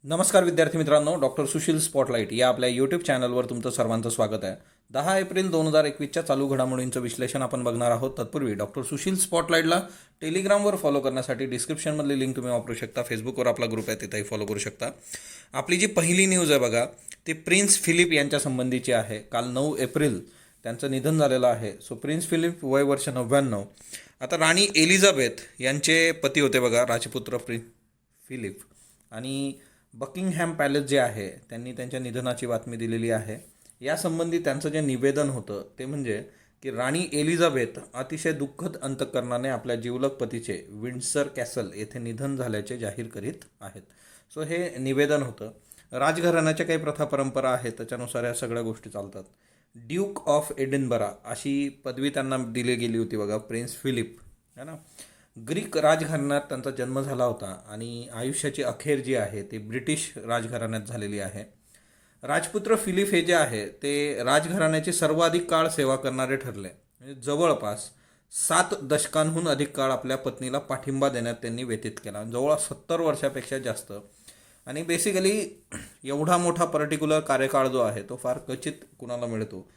नमस्कार विद्यार्थी मित्रांनो, डॉक्टर सुशील स्पॉटलाईट या आपल्या यूट्यूब चॅनलवर तुमचं सर्वांचं स्वागत आहे. 10 एप्रिल 2021च्या चालू घडामोडींचं विश्लेषण आपण बघणार आहोत. तत्पूर्वी डॉक्टर सुशील स्पॉटलाईटला टेलिग्रामवर फॉलो करण्यासाठी डिस्क्रिप्शनमधली लिंक तुम्ही वापरू शकता. फेसबुकवर आपला ग्रुप आहे, तिथेही फॉलो करू शकता. आपली जी पहिली न्यूज आहे बघा, ती प्रिन्स फिलिप यांच्या संबंधीची आहे. काल 9 एप्रिल त्यांचं निधन झालेलं आहे. सो प्रिन्स फिलिप, वय वर्ष 99. आता राणी एलिझाबेथ यांचे पती होते बघा, राजपुत्र फिलिप, आणि बकिंगहॅम पॅलेस जे आहे त्यांनी त्यांच्या निधनाची बातमी दिलेली आहे. यासंबंधी त्यांचं जे निवेदन होतं ते म्हणजे की राणी एलिझाबेथ अतिशय दुःखद अंतःकरणाने आपल्या जिवलग पतीचे विंडसर कॅसल येथे निधन झाल्याचे जाहीर करीत आहेत. सो हे निवेदन होतं. राजघराण्याच्या काही प्रथा परंपरा आहेत, त्याच्यानुसार या सगळ्या गोष्टी चालतात. ड्यूक ऑफ एडिनबरा अशी पदवी त्यांना दिली गेली होती बघा, प्रिन्स फिलिप है ना. ग्रीक राजघराण्यात त्यांचा जन्म झाला होता आणि आयुष्याची अखेर जी आहे ती ब्रिटिश राजघराण्यात झालेली आहे. राजपुत्र फिलिप हे जे आहे ते राजघराण्याची सर्वाधिक काळ सेवा करणारे ठरले. म्हणजे जवळपास 7 दशकांहून अधिक काळ आपल्या पत्नीला पाठिंबा देण्यात त्यांनी व्यतीत केला, जवळ 70 वर्षापेक्षा जास्त. आणि बेसिकली एवढा मोठा पर्टिक्युलर कार्यकाळ जो आहे तो फार क्वचित कुणाला मिळतो.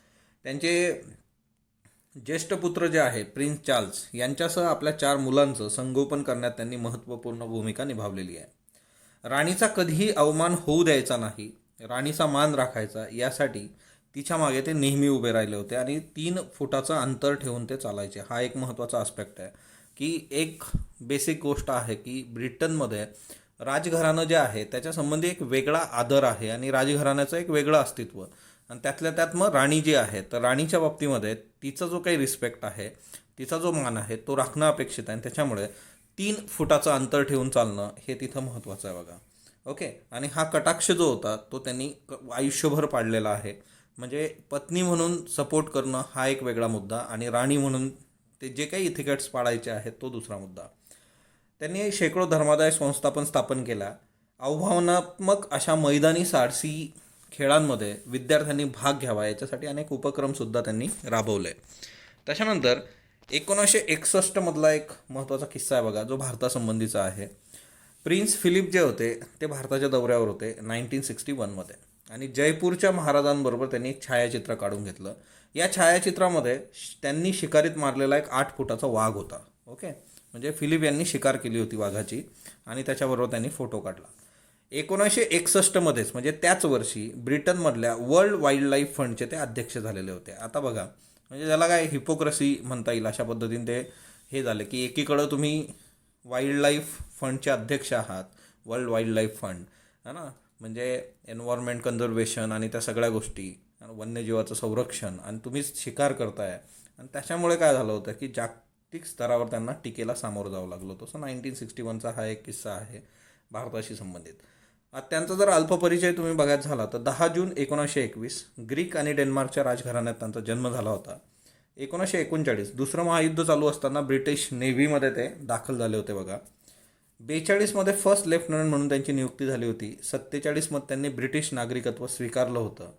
त्यांचे ज्येष्ठ पुत्र जे आहे प्रिन्स चार्ल्स यांच्यासह आपल्या 4 मुलांचं संगोपन करण्यात त्यांनी महत्त्वपूर्ण भूमिका निभावलेली आहे. राणीचा कधीही अवमान होऊ द्यायचा नाही, राणीचा मान राखायचा, यासाठी तिच्या मागे ते नेहमी उभे राहिले होते आणि 3 फुटाचं अंतर ठेवून ते चालायचे. हा एक महत्त्वाचा आस्पेक्ट आहे की एक बेसिक गोष्ट आहे की ब्रिटनमध्ये राजघराणं जे आहे त्याच्यासंबंधी एक वेगळा आदर आहे आणि राजघराण्याचं एक वेगळं अस्तित्व. आणि त्यातल्या त्यात मग राणी जी आहे तर राणीच्या बाबतीमध्ये तिचा जो काही रिस्पेक्ट आहे, तिचा जो मान आहे तो राखणं अपेक्षित आहे. आणि त्याच्यामुळे 3 फुटाचं अंतर ठेवून चालणं हे तिथं महत्त्वाचं आहे बघा. ओके. आणि हा कटाक्ष जो होता तो त्यांनी आयुष्यभर पाडलेला आहे. म्हणजे पत्नी म्हणून सपोर्ट करणं हा एक वेगळा मुद्दा आणि राणी म्हणून ते जे काही इथिकेट्स पाळायचे आहेत तो दुसरा मुद्दा. त्यांनी शेकडो धर्मादाय संस्था पण स्थापन केल्या. आव्हानात्मक अशा मैदानी साहसी खेळांमध्ये विद्यार्थ्यांनी भाग घ्यावा याच्यासाठी अनेक उपक्रमसुद्धा त्यांनी राबवले. त्याच्यानंतर 1961मधला एक महत्त्वाचा किस्सा आहे बघा, जो भारतासंबंधीचा आहे. प्रिन्स फिलिप जे होते ते भारताच्या दौऱ्यावर होते 1961मध्ये आणि जयपूरच्या महाराजांबरोबर त्यांनी एक छायाचित्र काढून घेतलं. या छायाचित्रामध्ये त्यांनी शिकारीत मारलेला एक 8 फुटाचा वाघ होता. ओके. म्हणजे फिलिप यांनी शिकार केली होती वाघाची आणि त्याच्याबरोबर त्यांनी फोटो काढला. 1961मध्येच म्हणजे त्याच वर्षी ब्रिटनमधल्या वर्ल्ड वाईल्ड लाईफ फंडचे ते अध्यक्ष झालेले होते. आता बघा, म्हणजे ज्याला काय हिपोक्रसी म्हणता येईल अशा पद्धतीने ते हे झाले की एकीकडं तुम्ही वाईल्ड लाईफ फंडचे अध्यक्ष आहात, वर्ल्ड वाईल्ड लाईफ फंड है ना, म्हणजे एन्व्हायरमेंट कन्झर्वेशन आणि त्या सगळ्या गोष्टी, वन्यजीवाचं संरक्षण, आणि तुम्हीच शिकार करताय. आणि त्याच्यामुळे काय झालं होतं की जागतिक स्तरावर त्यांना टीकेला सामोरं जावं लागलं होतं. सो 1961चा हा एक किस्सा आहे भारताशी संबंधित. त्यांचा जर अल्प परिचय तुम्ही बघायचा झाला तर 10 जून 1921 ग्रीक आणि डेन्मार्कच्या राजघराण्यात त्यांचा जन्म झाला होता. 1939 दुसरं महायुद्ध चालू असताना ब्रिटिश नेव्हीमध्ये ते दाखल झाले होते बघा. 42मध्ये फर्स्ट लेफ्टनंट म्हणून त्यांची नियुक्ती झाली होती. 47मध्ये त्यांनी ब्रिटिश नागरिकत्व स्वीकारलं होतं.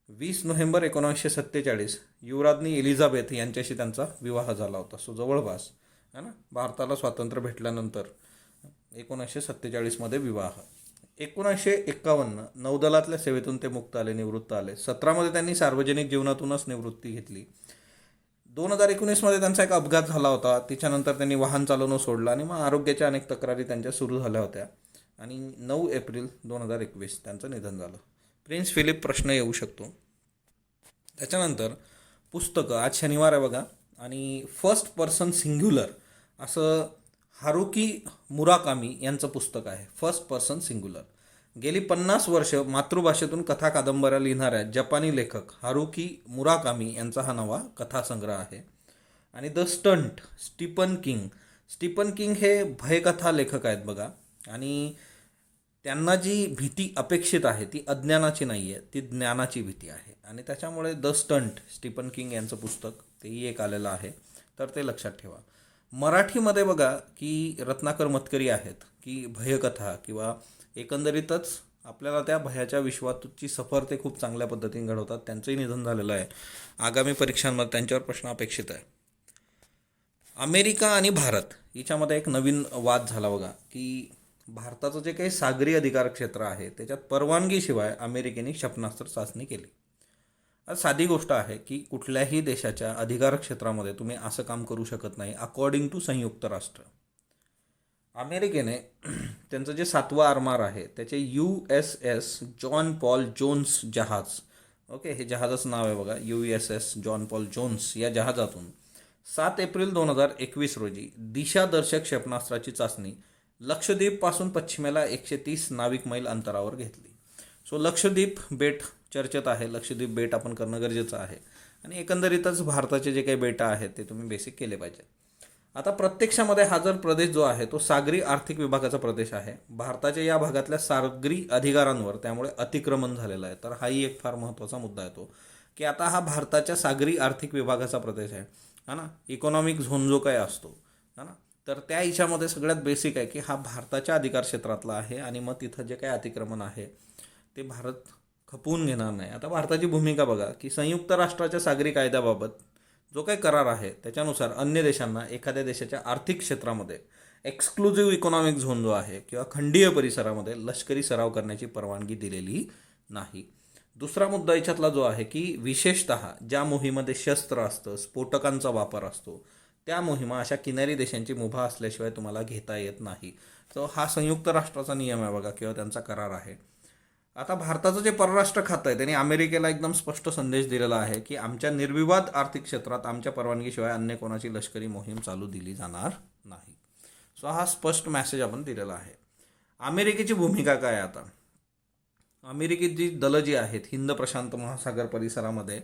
20 नोव्हेंबर 1947 युवराज्ञी एलिझाबेथ यांच्याशी त्यांचा विवाह झाला होता. सो जवळपास है ना, भारताला स्वातंत्र्य भेटल्यानंतर 1947मध्ये विवाह. 1951 नौदलातल्या सेवेतून ते निवृत्त आले. 17मध्ये त्यांनी सार्वजनिक जीवनातूनच निवृत्ती घेतली. 2019मध्ये त्यांचा एक अपघात झाला होता. त्याच्यानंतर त्यांनी वाहन चालवणं सोडलं आणि मग आरोग्याच्या अनेक तक्रारी त्यांच्या सुरू झाल्या होत्या आणि 9 एप्रिल 2021 त्यांचं निधन झालं. प्रिन्स फिलिप प्रश्न येऊ शकतो. त्याच्यानंतर पुस्तकं, आज शनिवार आहे बघा, आणि फर्स्ट पर्सन सिंग्युलर असं हारुकी मुराकामी यांचं पुस्तक आहे, फर्स्ट पर्सन सिंग्युलर. गेली 50 वर्ष मातृभाषेतून कथा कादंबऱ्या लिहिणाऱ्या जपानी लेखक हारुकी मुराकामी यांचा हा नवा कथासंग्रह आहे. आणि द स्टंट, स्टीफन किंग हे भयकथा लेखक आहेत बघा, आणि त्यांना जी भीती अपेक्षित आहे ती अज्ञानाची नाही आहे, ती ज्ञानाची भीती आहे. आणि त्याच्यामुळे द स्टंट, स्टीफन किंग यांचं पुस्तक तेही एक आलेलं आहे, तर ते लक्षात ठेवा. मराठीमध्ये बघा की रत्नाकर मतकरी आहेत की भयकथा किंवा एकंदरीतच आपल्याला त्या भयाच्या विश्वाची सफर ते खूप चांगल्या पद्धतीने घडवतात. त्यांचंही निधन झालेलं आहे. आगामी परीक्षांमध्ये त्यांच्यावर प्रश्न अपेक्षित आहे. अमेरिका आणि भारत याच्यामध्ये एक नवीन वाद झाला बघा की भारताचं जे काही सागरी अधिकार क्षेत्र आहे त्याच्यात परवानगीशिवाय अमेरिकेने क्षेपणास्त्र चाचणी केली. आज साधी गोष्ट आहे की कुठल्याही देशाच्या अधिकार क्षेत्रामध्ये तुम्ही असं काम करू शकत नाही अकॉर्डिंग टू संयुक्त राष्ट्र. अमेरिकेने त्यांचं जे 7वं आरमार आहे त्याचे USS जॉन पॉल जोन्स जहाज, ओके, हे जहाजाचं नाव आहे बघा, USS जॉन पॉल जोन्स, या जहाजातून 7 एप्रिल 2021 रोजी दिशादर्शक क्षेपणास्त्राची चाचणी लक्षद्वीपपासून पश्चिमेला 130 नाविक मैल अंतरावर घेतली. सो लक्षद्वीप बेट चर्चेत आहे, लक्षद्वीप बेट आपण करणं गरजेचं आहे आणि एकंदरीतच भारताचे जे काही बेटा आहेत ते तुम्ही बेसिक केले पाहिजे. आता प्रत्यक्षामध्ये हा जर प्रदेश जो आहे तो सागरी आर्थिक विभागाचा प्रदेश आहे. भारताच्या या भागातल्या सागरी अधिकारांवर त्यामुळे अतिक्रमण झालेलं आहे. तर हाही एक फार महत्त्वाचा मुद्दा येतो की आता हा भारताच्या सागरी आर्थिक विभागाचा प्रदेश आहे, है ना. इकॉनॉमिक झोन जो काही असतो, है ना, तर त्या हिच्यामध्ये सगळ्यात बेसिक आहे की हा भारताच्या अधिकार क्षेत्रातला आहे आणि मग तिथं जे काही अतिक्रमण आहे ते भारत खपवून घेणार नाही. आता भारताची भूमिका बघा की संयुक्त राष्ट्राच्या सागरी कायद्याबाबत जो काही करार आहे त्याच्यानुसार अन्य देशांना एखाद्या देशाच्या आर्थिक क्षेत्रामध्ये एक्सक्लुझिव्ह इकॉनॉमिक झोन जो आहे किंवा खंडीय परिसरामध्ये लष्करी सराव करण्याची परवानगी दिलेली नाही. दुसरा मुद्दा याच्यातला जो आहे की विशेषतः ज्या मोहिमेमध्ये शस्त्र असतं, स्फोटकांचा वापर असतो, त्या मोहिमा अशा किनारी देशांची मुभा असल्याशिवाय तुम्हाला घेता येत नाही. सो हा संयुक्त राष्ट्राचा नियम आहे बघा किंवा त्यांचा करार आहे. आता भारताचं जे परराष्ट्र खातं आहे त्यांनी अमेरिकेला एकदम स्पष्ट संदेश दिलेला आहे की आमच्या निर्विवाद आर्थिक क्षेत्रात आमच्या परवानगीशिवाय अन्य कोणाची लष्करी मोहीम चालू दिली जाणार नाही. सो हा स्पष्ट मेसेज आपण दिलेला आहे. अमेरिकेची भूमिका काय आता? अमेरिकेत जी दलं जी आहेत हिंद प्रशांत महासागर परिसरामध्ये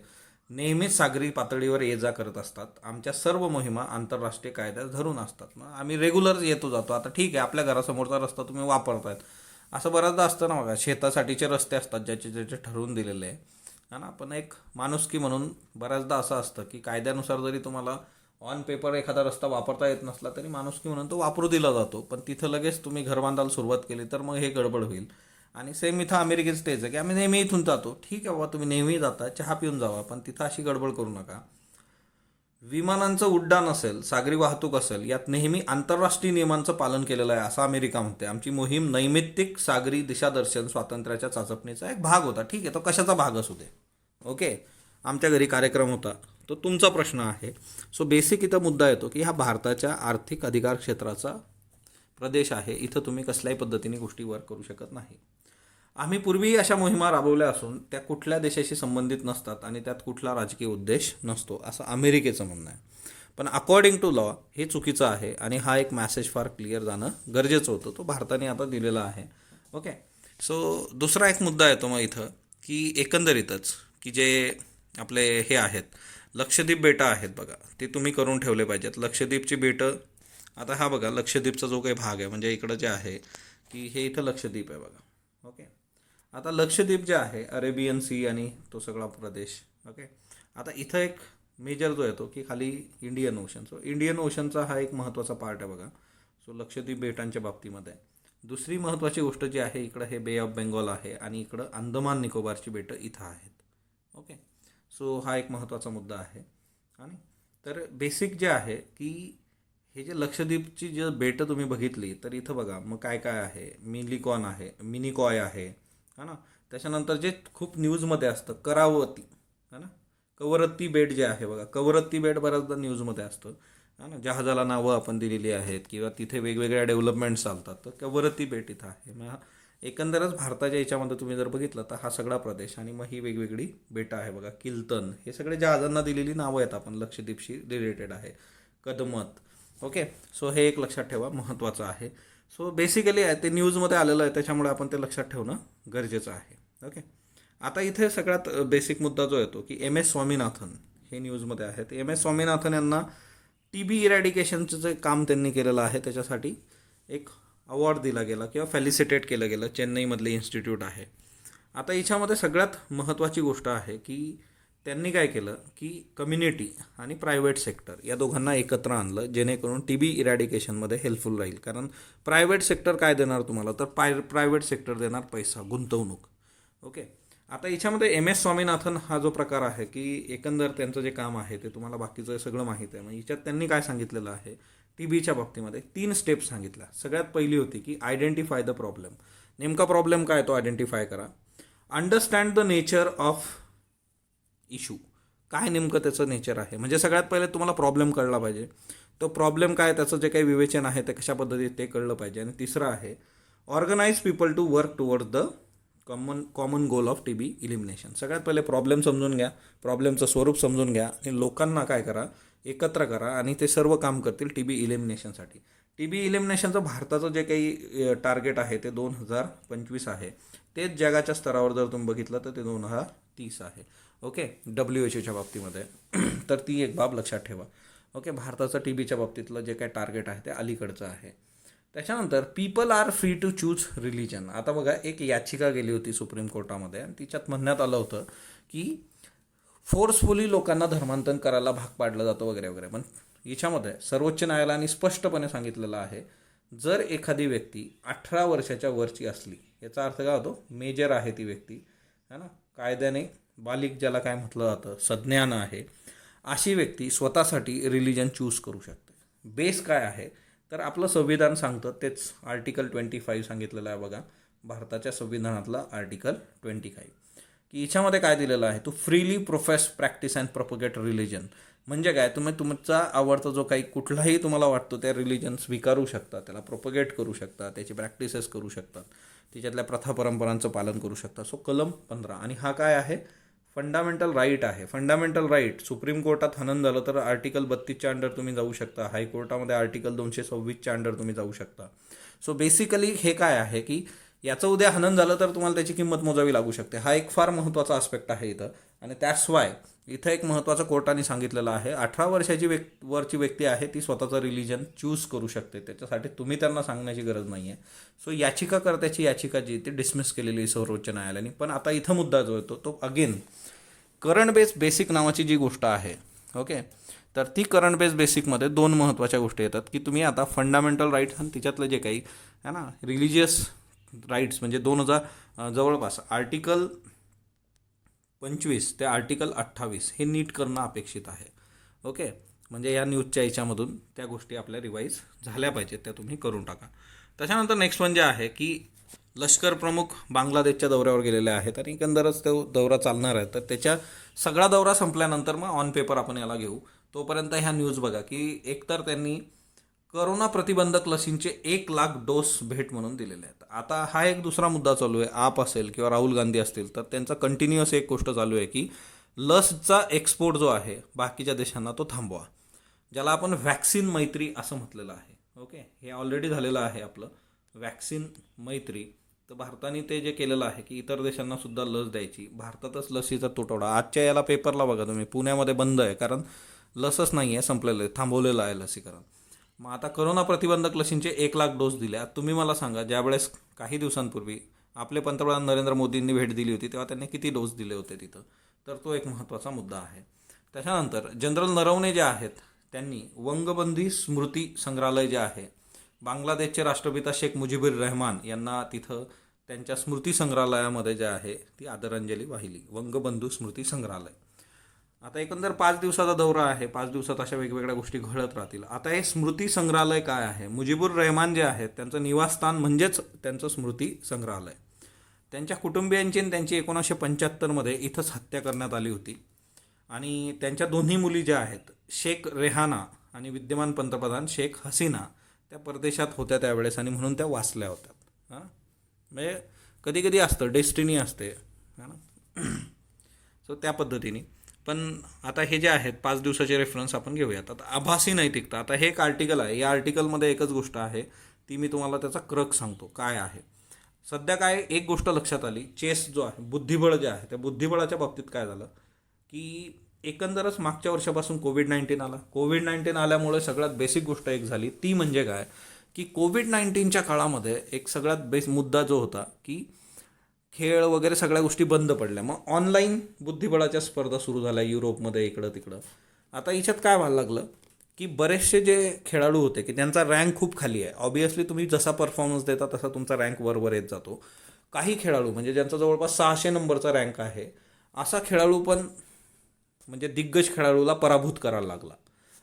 नेहमीच सागरी पातळीवर ये जा करत असतात. आमच्या सर्व मोहिमा आंतरराष्ट्रीय कायद्यात धरून असतात. मग आम्ही रेग्युलर येतो जातो. आता ठीक आहे, आपल्या घरासमोरचा रस्ता तुम्ही वापरतायत, असं बऱ्याचदा असतं ना बघा. शेतासाठीचे रस्ते असतात ज्याचे ठरवून दिलेले आहे ना. पण एक माणुसकी म्हणून बऱ्याचदा असं असतं की कायद्यानुसार जरी तुम्हाला ऑन पेपर एखादा रस्ता वापरता येत नसला तरी माणुसकी म्हणून तो वापरू दिला जातो. पण तिथं लगेच तुम्ही घर बांधायला सुरुवात केली तर मग हे गडबड होईल. आणि सेम इथं अमेरिकेत तेच आहे की आम्ही नेहमी इथून जातो. ठीक आहे बाबा, तुम्ही नेहमी जाता, चहा पिऊन जावा, पण तिथं अशी गडबड करू नका. विमानांचं उड्डाण असेल, सागरी वाहतूक असेल, यात नेहमी आंतरराष्ट्रीय नियमांचं पालन केलेलं आहे असं अमेरिका म्हणते. आमची मोहीम नैमित्तिक सागरी दिशादर्शन स्वातंत्र्याच्या चाचपणीचा एक भाग होता. ठीक आहे, तो कशाचा भाग असू दे, ओके, आमच्या घरी कार्यक्रम होता, तो तुमचा प्रश्न आहे. सो बेसिक इथं मुद्दा येतो की हा भारताच्या आर्थिक अधिकार क्षेत्राचा प्रदेश आहे. इथं तुम्ही कसल्याही पद्धतीने गोष्टी वर्क करू शकत नाही. आम्ही पूर्वी अशा मोहिमा राबवल्या असून त्या कुठल्या देशाशी संबंधित नसतात आणि त्यात कुठला राजकीय उद्देश नसतो असं अमेरिकेचं म्हणणं आहे. पण अकॉर्डिंग टू लॉ हे चुकीचं आहे आणि हा एक मॅसेज फार क्लिअर जाणं गरजेचं होतं. तो भारताने आता दिलेला आहे. ओके, सो दुसरा एक मुद्दा येतो मग इथं की एकंदरीतच की जे आपले हे आहेत लक्षद्वीप बेटं आहेत बघा, ते तुम्ही करून ठेवले पाहिजेत. लक्षद्वीपची बेटं, आता हा बघा लक्षद्वीपचा जो काही भाग आहे म्हणजे इकडं जे आहे की हे इथं लक्षद्वीप आहे बघा. ओके, आता लक्षद्वीप जे आहे अरेबियन सी आणि तो सगळा प्रदेश. ओके, आता इथं एक मेजर जो येतो की खाली इंडियन ओशन. सो इंडियन ओशनचा हा एक महत्त्वाचा पार्ट आहे बघा. सो लक्षद्वीप बेटांच्या बाबतीमध्ये दुसरी महत्त्वाची गोष्ट जी आहे, इकडं हे बे ऑफ बेंगॉल आहे आणि इकडं अंदमान निकोबारची बेटं इथं आहेत. ओके, सो हा एक महत्त्वाचा मुद्दा आहे. आणि तर बेसिक जे आहे की हे जे लक्षद्वीपची जे बेटं तुम्ही बघितली तर इथं बघा मग काय काय आहे. मिलिकॉन आहे, मिनिकॉय आहे, है ना. त्याच्यानंतर जे खूप न्यूजमध्ये असतं करावती, है ना, कवरत्ती बेट जे आहे बघा, कवरत्ती बेट बऱ्याचदा न्यूजमध्ये असतं, है ना. जहाजाला नावं आपण दिलेली आहेत किंवा तिथे वेगवेगळ्या डेव्हलपमेंट्स चालतात. तर कवरत्ती बेट इथं आहे. मग एकंदरच भारताच्या याच्यामध्ये तुम्ही जर बघितलं तर हा सगळा प्रदेश आणि मग ही वेगवेगळी बेटं आहे बघा. किल्तन, हे सगळे जहाजांना दिलेली नावं आहेत आपण, लक्षद्वीपशी रिलेटेड आहे. कदमत. ओके, सो हे एक लक्षात ठेवा, महत्त्वाचं आहे. सो बेसिकली आहे ते न्यूजमध्ये आलेलं आहे त्याच्यामुळे आपण ते लक्षात ठेवणं गरजेचं आहे. ओके, आता इथे सगळ्यात बेसिक मुद्दा जो येतो की MS स्वामीनाथन हे न्यूजमध्ये आहेत. MS स्वामीनाथन यांना TB इरॅडिकेशनचं जे काम त्यांनी केलेलं आहे त्याच्यासाठी एक अवॉर्ड दिला गेला किंवा फॅलिसिटेट केलं गेलं. चेन्नईमधले इन्स्टिट्यूट आहे. आता याच्यामध्ये सगळ्यात महत्त्वाची गोष्ट आहे की त्यांनी काय केलं की कम्युनिटी आणि प्रायव्हेट सेक्टर या दोघांना एकत्र आणलं जेणेकरून TB इरॅडिकेशनमध्ये हेल्पफुल राहील. कारण प्रायव्हेट सेक्टर काय देणार तुम्हाला, तर प्रायव्हेट सेक्टर देणार पैसा, गुंतवणूक. ओके, आता याच्यामध्ये MS स्वामीनाथन हा जो प्रकार आहे की एकंदर त्यांचं जे काम आहे ते तुम्हाला बाकीचं सगळं माहीत आहे. मग याच्यात त्यांनी काय सांगितलेलं आहे, बीच्या बाबतीमध्ये 3 स्टेप्स सांगितल्या. सगळ्यात पहिली होती की आयडेंटिफाय द प्रॉब्लेम. नेमका प्रॉब्लेम काय तो आयडेंटिफाय करा. Understand the nature of issue. काय नेमकं त्याचं नेचर आहे, म्हणजे सगळ्यात पहिले तुम्हाला प्रॉब्लेम कळला पाहिजे. तो प्रॉब्लेम काय, त्याचं जे काही विवेचन आहे ते कशा पद्धतीने ते कळलं पाहिजे. आणि तिसरं आहे organize people to work toward the common goal of B elimination. सगळ्यात पहिले प्रॉब्लेम समजून घ्या, प्रॉब्लेमचं स्वरूप समजून घ्या आणि लोकांना काय करा, एकत्र करा आणि ते सर्व काम करतील बी इलिमिनेशनसाठी. बी इलिमिनेशनचं भारताचं जे काही टार्गेट आहे ते 2025 आहे. तेच जगाच्या स्तरावर जर तुम्ही बघितलं तर ते 2030 आहे. ओके, WHO बाबतीमध्ये. तर ती एक बाब लक्षात ठेवा. ओके, भारताचं बीच्या बाबतीतलं जे काही टार्गेट आहे ते अलीकडचं आहे. त्याच्यानंतर people are free to choose religion. आता बघा, एक याचिका गेली होती सुप्रीम कोर्टामध्ये आणि तिच्यात म्हणण्यात आलं होतं की फोर्सफुली लोकांना धर्मांतरण करायला भाग पाडलं जातं वगैरे वगैरे. पण याच्यामध्ये सर्वोच्च न्यायालयाने स्पष्टपणे सांगितलेलं आहे, जर एखादी व्यक्ती 18 वर्षाच्या वरची असली, याचा अर्थ काय होतो, मेजर आहे ती व्यक्ती, है ना, कायद्याने बालिक ज्याला काय म्हटलं जातं, सज्ञान आहे, अशी व्यक्ती स्वतःसाठी रिलिजन चूज करू शकते. बेस काय आहे तर आपलं संविधान सांगतं तेच आर्टिकल 25 सांगितलेलं आहे बघा, भारताच्या संविधानातलं आर्टिकल 25, की याच्यामध्ये काय दिलेलं आहे, to freely profess practice and propagate religion. म्हणजे काय, तुम्ही तुमचा आवडता जो काही कुठलाही तुम्हाला वाटतो त्या रिलिजन स्वीकारू शकता, त्याला प्रोपगेट करू शकता, त्याची प्रॅक्टिसेस करू शकतात, त्याच्यातल्या प्रथा परंपरांचं पालन करू शकता. सो कलम 15. आणि हा काय आहे, फंडामेंटल राईट आहे. फंडामेंटल राईट सुप्रीम कोर्टात हनन झालं तर आर्टिकल 32च्या अंडर तुम्ही जाऊ शकता, हायकोर्टामध्ये आर्टिकल 226च्या अंडर तुम्ही जाऊ शकता. सो बेसिकली हे काय आहे की याचं उद्या हनन झालं तर तुम्हाला त्याची किंमत मोजावी लागू शकते. हा एक फार महत्त्वाचा आस्पेक्ट आहे इथं. आणि दॅट्स वाय इथं एक महत्त्वाचं कोर्टाने सांगितलेलं आहे, 18 वर्षाची वरची व्यक्ती आहे ती स्वतःचं रिलिजन चूज करू शकते, त्याच्यासाठी तुम्ही त्यांना सांगण्याची गरज नाही आहे. सो याचिकाकर्त्याची याचिका जी ती डिसमिस केलेली सर्वोच्च न्यायालयाने. पण आता इथं मुद्दा जो येतो तो अगेन करंट बेस बेसिक नावाची जी गोष्ट आहे. ओके, तर ती करंट बेस बेसिकमध्ये 2 महत्त्वाच्या गोष्टी येतात की तुम्ही आता फंडामेंटल राईट्स आणि तिच्यातलं जे काही आहे ना रिलिजियस राईट्स, म्हणजे 2000 जवळपास आर्टिकल 25 ते आर्टिकल 28 हे नीट करणं अपेक्षित आहे. ओके, म्हणजे या न्यूजच्या याच्यामधून त्या गोष्टी आपल्या रिवाईज झाल्या पाहिजेत, त्या तुम्ही करून टाका. त्याच्यानंतर नेक्स्ट म्हणजे आहे की लष्कर प्रमुख बांगलादेशच्या दौऱ्यावर गेलेले आहेत आणि एकंदरच तो दौरा चालणार आहे. तर त्याच्या सगळा दौरा संपल्यानंतर मग ऑन पेपर आपण याला घेऊ. तोपर्यंत ह्या न्यूज बघा की एकतर त्यांनी करोना प्रतिबंधक लसींचे 1 लाख डोस भेट म्हणून दिलेले आहेत. आता हा एक दुसरा मुद्दा चालू आहे, आप असेल किंवा राहुल गांधी असतील तर त्यांचा कंटिन्युअस एक गोष्ट चालू आहे की लसचा एक्सपोर्ट जो आहे बाकीच्या देशांना तो थांबवा, ज्याला आपण व्हॅक्सिन मैत्री असं म्हटलेलं आहे. ओके, हे ऑलरेडी झालेलं आहे आपलं व्हॅक्सिन मैत्री. तर भारताने ते जे केलेलं आहे की इतर देशांना सुद्धा लस द्यायची, भारतातच लसीचा तुटवडा. आजच्या याला पेपरला बघा तुम्ही, पुण्यामध्ये बंद आहे कारण लसच नाही आहे, संपलेलं आहे, थांबवलेलं आहे लसीकरण. मग आता करोना प्रतिबंधक लसींचे 1 लाख डोस दिल्या. तुम्ही मला सांगा, ज्यावेळेस काही दिवसांपूर्वी आपले पंतप्रधान नरेंद्र मोदींनी भेट दिली होती तेव्हा त्यांनी किती डोस दिले होते तिथं, तर तो एक महत्त्वाचा मुद्दा आहे. त्याच्यानंतर जनरल नरवणे जे आहेत त्यांनी वंगबंदी स्मृती संग्रहालय जे आहे, बांगलादेशचे राष्ट्रपिता शेख मुजीबुर रहमान यांना तिथं त्यांच्या स्मृती संग्रहालयामध्ये जे आहे ती आदरांजली वाहिली, वंगबंधू स्मृती संग्रहालय. आता एकंदर 5 दिवसाचा दौरा आहे, 5 दिवसात अशा वेगवेगळ्या गोष्टी घडत राहतील. आता हे स्मृती संग्रहालय काय आहे, मुजीबुर रहमान जे आहेत त्यांचं निवासस्थान म्हणजेच त्यांचं स्मृती संग्रहालय. त्यांच्या कुटुंबियांची त्यांची 1975मध्ये इथंच हत्या करण्यात आली होती आणि त्यांच्या दोन्ही मुली ज्या आहेत शेख रेहाना आणि विद्यमान पंतप्रधान शेख हसीना त्या परदेशात होत्या त्यावेळेस आणि म्हणून त्या वाचल्या होत्या. हां, म्हणजे कधी कधी असतं, डेस्टिनी असते, है ना. सो त्या पद्धतीने. पण आता हे जे आहेत 5 दिवसाचे रेफरन्स आपण घेऊयात. आता आभासी नैतिकता, आता हे एक आर्टिकल आहे, या आर्टिकलमध्ये एकच गोष्ट आहे ती मी तुम्हाला त्याचा क्रक सांगतो काय आहे. सध्या काय एक गोष्ट लक्षात आली, चेस जो आहे, बुद्धिबळ जे आहे, त्या बुद्धिबळाच्या बाबतीत काय झालं की एकंदरच मागच्या वर्षापासून कोविड-19 आला. कोविड-19 आल्यामुळे सगळ्यात बेसिक गोष्ट एक झाली, ती म्हणजे काय की कोविड-19च्या काळामध्ये एक सगळ्यात मुद्दा जो होता की खेळ वगैरे सगळ्या गोष्टी बंद पडल्या. मग ऑनलाईन बुद्धिबळाच्या स्पर्धा सुरू झाल्या युरोपमध्ये, इकडं तिकडं. आता याच्यात काय व्हायला लागलं की बरेचसे जे खेळाडू होते की त्यांचा रँक खूप खाली आहे. ऑब्वियसली तुम्ही जसा परफॉर्मन्स देता तसा तुमचा रँक वर येत जातो. काही खेळाडू म्हणजे ज्यांचा जवळपास 600 नंबरचा रँक आहे, असा खेळाडू पण म्हणजे दिग्गज खेळाडूला पराभूत करायला लागला.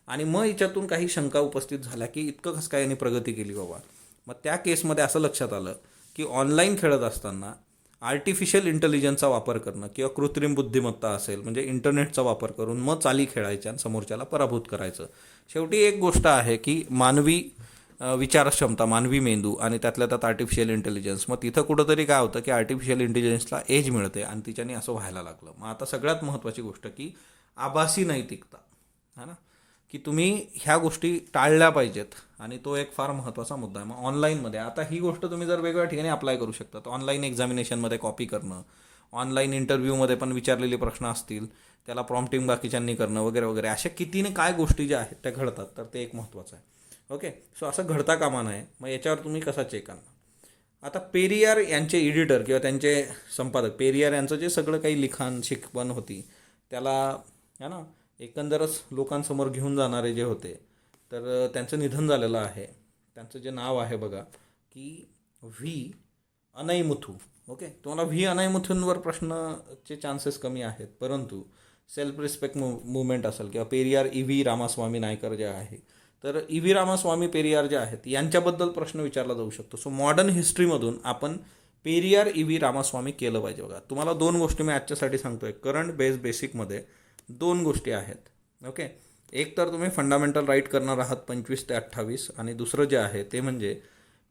आणि मग याच्यातून काही शंका उपस्थित झाल्या की इतकं कसं काय यांनी प्रगती केली बाबा. मग त्या केसमध्ये असं लक्षात आलं की ऑनलाईन खेळत असताना आर्टिफिशियल इंटेलिजन्सचा वापर करणं किंवा कृत्रिम बुद्धिमत्ता असेल म्हणजे इंटरनेटचा वापर करून मग चाली खेळायच्या आणि समोरच्याला पराभूत करायचं. शेवटी एक गोष्ट आहे की मानवी विचारक्षमता, मानवी मेंदू आणि त्यातल्या त्यात आर्टिफिशियल इंटेलिजन्स. मग तिथं कुठंतरी काय होतं की आर्टिफिशियल इंटेलिजन्सला एज मिळते आणि तिच्याने असं व्हायला लागलं. मग आता सगळ्यात महत्त्वाची गोष्ट की आभासी नैतिकता, है ना, की तुम्ही ह्या गोष्टी टाळल्या पाहिजेत आणि तो एक फार महत्त्वाचा मुद्दा आहे. मग ऑनलाईनमध्ये आता ही गोष्ट तुम्ही जर वेगवेगळ्या ठिकाणी अप्लाय करू शकता. तर ऑनलाईन एक्झामिनेशनमध्ये कॉपी करणं, ऑनलाईन इंटरव्ह्यूमध्ये पण विचारलेले प्रश्न असतील त्याला प्रॉम्प्टिंग बाकीच्यांनी करणं वगैरे वगैरे, अशा कितीने काय गोष्टी ज्या आहेत त्या घडतात. तर ते एक महत्त्वाचं आहे. ओके, सो असं घडता कामा नये. मग याच्यावर तुम्ही कसा चेक करणार. आता पेरियार यांचे एडिटर किंवा त्यांचे संपादक, पेरियार यांचं जे सगळं काही लिखाण शिकवण होती त्याला, है ना, एकंदरच लोकांसमोर घेऊन जाणारे जे होते, तर त्यांचं निधन झालेलं आहे. त्यांचं जे नाव आहे बघा की व्ही अनईमुथू. ओके, तुम्हाला व्ही अनईमुथूंवर प्रश्नाचे चान्सेस कमी आहेत, परंतु सेल्फ रिस्पेक्ट मुवमेंट असेल किंवा पेरियार व्ही रामास्वामी नायकर जे आहे, तर व्ही रामास्वामी पेरियार जे आहेत यांच्याबद्दल प्रश्न विचारला जाऊ शकतो. सो मॉडर्न हिस्ट्रीमधून आपण पेरियार व्ही रामास्वामी केलं पाहिजे. बघा, तुम्हाला दोन गोष्टी मी आजच्यासाठी सांगतोय. करंट बेसिकमध्ये दोन गोष्टी आहेत. ओके, एक तर तुम्ही फंडामेंटल राईट करणार आहात 25 ते 28 आणि दुसरं जे आहे ते म्हणजे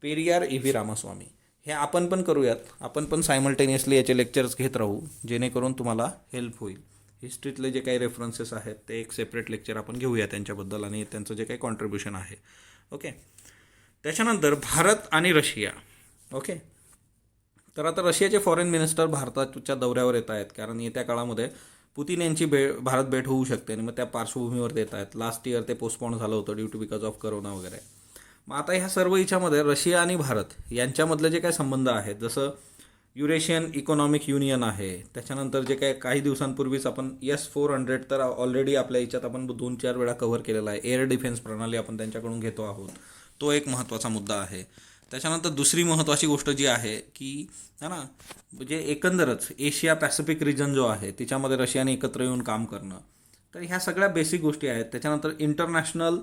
पेरियार व्ही रामास्वामी. हे आपण पण करूयात, आपण पण सायमल्टेनियसली याचे लेक्चर्स घेत राहू जेणेकरून तुम्हाला हेल्प होईल. हिस्ट्रीतले जे काही रेफरन्सेस आहेत ते एक सेपरेट लेक्चर आपण घेऊया त्यांच्याबद्दल आणि त्यांचं जे काही कॉन्ट्रीब्युशन आहे. ओके, त्याच्यानंतर भारत आणि रशिया. ओके, तर आता रशियाचे फॉरेन मिनिस्टर भारताच्या दौऱ्यावर येत आहेत कारण येत्या काळामध्ये पुतिन यांची भारत भेट होऊ शकते आणि मग त्या पार्श्वभूमीवर देत आहेत. लास्ट इयर ते पोस्टपोन झालं होतं due to because of corona वगैरे. मग आता ह्या सर्व याच्यामध्ये रशिया आणि भारत यांच्यामधले जे काही संबंध आहेत, जसं युरेशियन इकॉनॉमिक युनियन आहे, त्याच्यानंतर जे काही दिवसांपूर्वीच आपण S-400 तर ऑलरेडी आपल्या याच्यात आपण 2-4 वेळा कव्हर केलेला आहे. एअर डिफेन्स प्रणाली आपण त्यांच्याकडून घेतो आहोत, तो एक महत्त्वाचा मुद्दा आहे. त्याच्यानंतर दुसरी महत्त्वाची गोष्ट जी आहे की, है ना, म्हणजे एकंदरच एशिया पॅसिफिक रिजन जो आहे तिच्यामध्ये रशियाने एकत्र येऊन काम करणं. तर ह्या सगळ्या बेसिक गोष्टी आहेत. त्याच्यानंतर international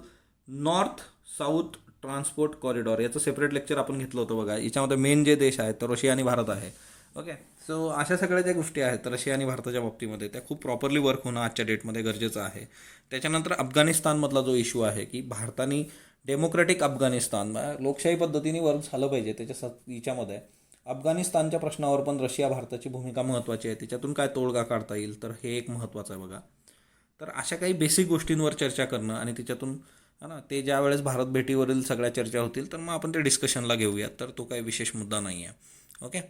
north south transport corridor याचं सेपरेट लेक्चर आपण घेतलं होतं बघा. याच्यामध्ये मेन जे देश आहेत तर रशिया आणि भारत आहे. ओके, सो अशा सगळ्या ज्या गोष्टी आहेत तर रशिया आणि भारताच्या बाबतीमध्ये त्या खूप प्रॉपरली वर्क होणं आजच्या डेटमध्ये गरजेचं आहे. त्याच्यानंतर अफगाणिस्तानमधला जो इश्यू आहे की भारताने डेमोक्रॅटिक अफगाणिस्तान लोकशाही पद्धतीने वर्क झालं पाहिजे, याच्यामध्ये अफगाणिस्तानच्या प्रश्नावर पण रशिया भारताची भूमिका महत्त्वाची आहे. त्याच्यातून काय तोडगा काढता येईल तर हे एक महत्त्वाचं आहे बघा. तर अशा काही बेसिक गोष्टींवर चर्चा करणं आणि त्याच्यातून, है ना, ते ज्या वेळेस भारत भेटीवरील सगळ्या चर्चा होतील तर मग आपण ते डिस्कशनला घेऊयात. तर तो काही विशेष मुद्दा नाही आहे. ओके,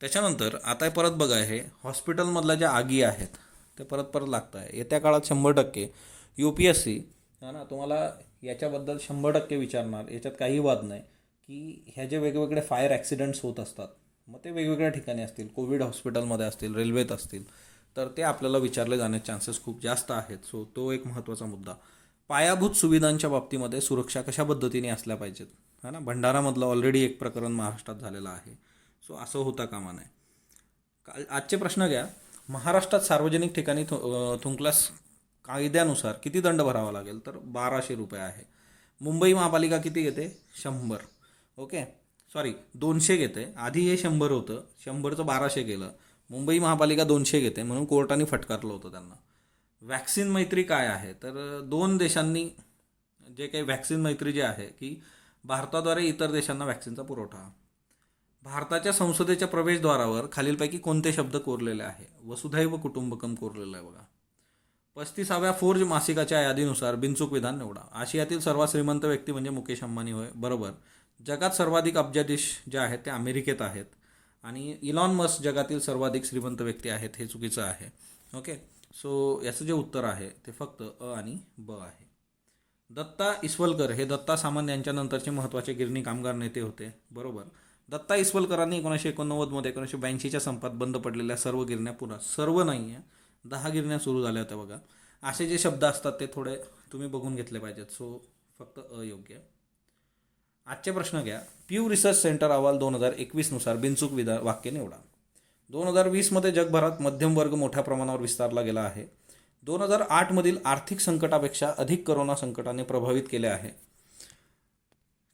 त्याच्यानंतर आता परत बघा, हे हॉस्पिटलमधल्या ज्या आगी आहेत ते परत लागत आहे. येत्या काळात 100% UPSC, है ना, तुम्हाला याच्याबद्दल 100% विचारणार. याच्यात काही वाद नाही की ह्या जे वेगवेगळे फायर ॲक्सिडेंट्स होत असतात मग ते वेगवेगळ्या ठिकाणी असतील, कोविड हॉस्पिटलमध्ये असतील, रेल्वेत असतील, तर ते आपल्याला विचारले जाण्याचे चान्सेस खूप जास्त आहेत. सो तो एक महत्त्वाचा मुद्दा. पायाभूत सुविधांच्या बाबतीमध्ये सुरक्षा कशा पद्धतीने असल्या पाहिजेत, है ना. भंडारामधलं ऑलरेडी एक प्रकरण महाराष्ट्रात झालेलं आहे. सो असं होता कामा नये. आजचे प्रश्न घ्या. महाराष्ट्रात सार्वजनिक ठिकाणी थुंकल्यास कायद्यानुसार किती दंड भरावा लागेल, तर 1200 रुपये आहे. मुंबई महापालिका किती घेते, 100. ओके, सॉरी 200 घेते. आधी हे 100 होतं, 100चं 1200 केलं. मुंबई महापालिका 200 घेते म्हणून कोर्टाने फटकारलं होतं त्यांना. वॅक्सिन मैत्री काय आहे, तर दोन देशांनी जे काही वॅक्सिन मैत्री जे आहे की भारताद्वारे इतर देशांना वॅक्सिनचा पुरवठा. भारताच्या संसदेच्या प्रवेशद्वारावर खालीलपैकी कोणते शब्द कोरलेले आहे, वसुधैव कुटुंबकम कोरलेलं आहे बघा. 35व्या फोर्ज मासिकाच्या यादीनुसार बिनचूक विधान निवडा. आशियातील सर्वात श्रीमंत व्यक्ती म्हणजे मुकेश अंबानी होय, बरोबर. जगात सर्वाधिक अब्जाधीश जे आहेत ते अमेरिकेत आहेत आणि इलॉन मस्क जगातील सर्वाधिक श्रीमंत व्यक्ती आहेत, हे चुकीचं आहे. ओके, सो याचं जे उत्तर आहे ते फक्त अ आणि ब आहे. दत्ता इस्वलकर हे दत्ता सामंत यांच्यानंतरचे महत्त्वाचे गिरणी कामगार नेते होते, बरोबर. दत्ता इस्वलकरांनी 1989मध्ये 1982च्या संपात बंद पडलेल्या सर्व गिरण्या पुन्हा, सर्व नाही आहे, 10 गिरण्या सुरू झाल्या होत्या बघा. असे जे शब्द असतात ते थोडे तुम्ही बघून घेतले पाहिजेत. सो फक्त अयोग्य. आजचे प्रश्न घ्या. प्यू रिसर्च सेंटर अहवाल 2021नुसार बिनचूक वाक्य निवडा. 2020मध्ये जगभरात मध्यम वर्ग मोठ्या प्रमाणावर विस्तारला गेला आहे. 2008मधील आर्थिक संकटापेक्षा अधिक करोना संकटाने प्रभावित केले आहे.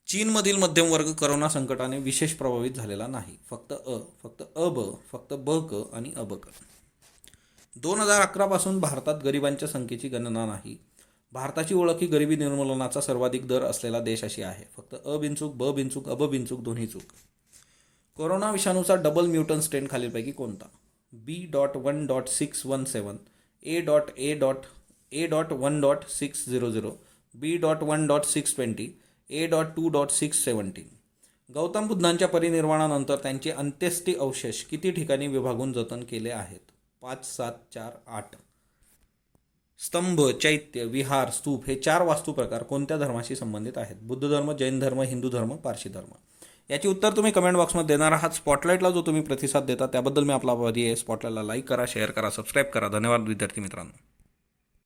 चीनमधील मध्यमवर्ग करोना संकटाने विशेष प्रभावित झालेला नाही. फक्त अ, ब, फक्त ब, क आणि अ, ब, क. 2011 पासून भारतात गरिबांच्या संख्येची गणना नाही. भारताची ओळख ही गरिबी निर्मूलनाचा सर्वाधिक दर असलेला देश अशी आहे. फक्त अ बिनचूक, ब बिनचूक, अ ब बिनचूक दोन्ही चूक. कोरोना विषाणूचा डबल म्युटंट स्ट्रेन खालीलपैकी कोणता? B.1.617, A.1.600, B.1.620, A.2.617. Gautam बुद्धांच्या परिनिर्वाणानंतर त्यांचे अंत्येष्टी अवशेष किती ठिकाणी विभागून जतन केले आहेत? 5, 7, 4, 8. स्तंभ, चैत्य, विहार, स्तूप हे 4 वास्तुप्रकार कोणत्या धर्माशी संबंधित आहेत? बुद्ध धर्म, जैन धर्म, हिंदू धर्म, पारशी धर्म. याची उत्तर तुम्ही कमेंट बॉक्समध्ये देणार आहात. स्पॉटलाईटला जो तुम्ही प्रतिसाद देता त्याबद्दल मी आपला आभारी आहे. स्पॉटलाईटला लाईक करा, शेअर करा, सबस्क्राईब करा. धन्यवाद विद्यार्थी मित्रांनो.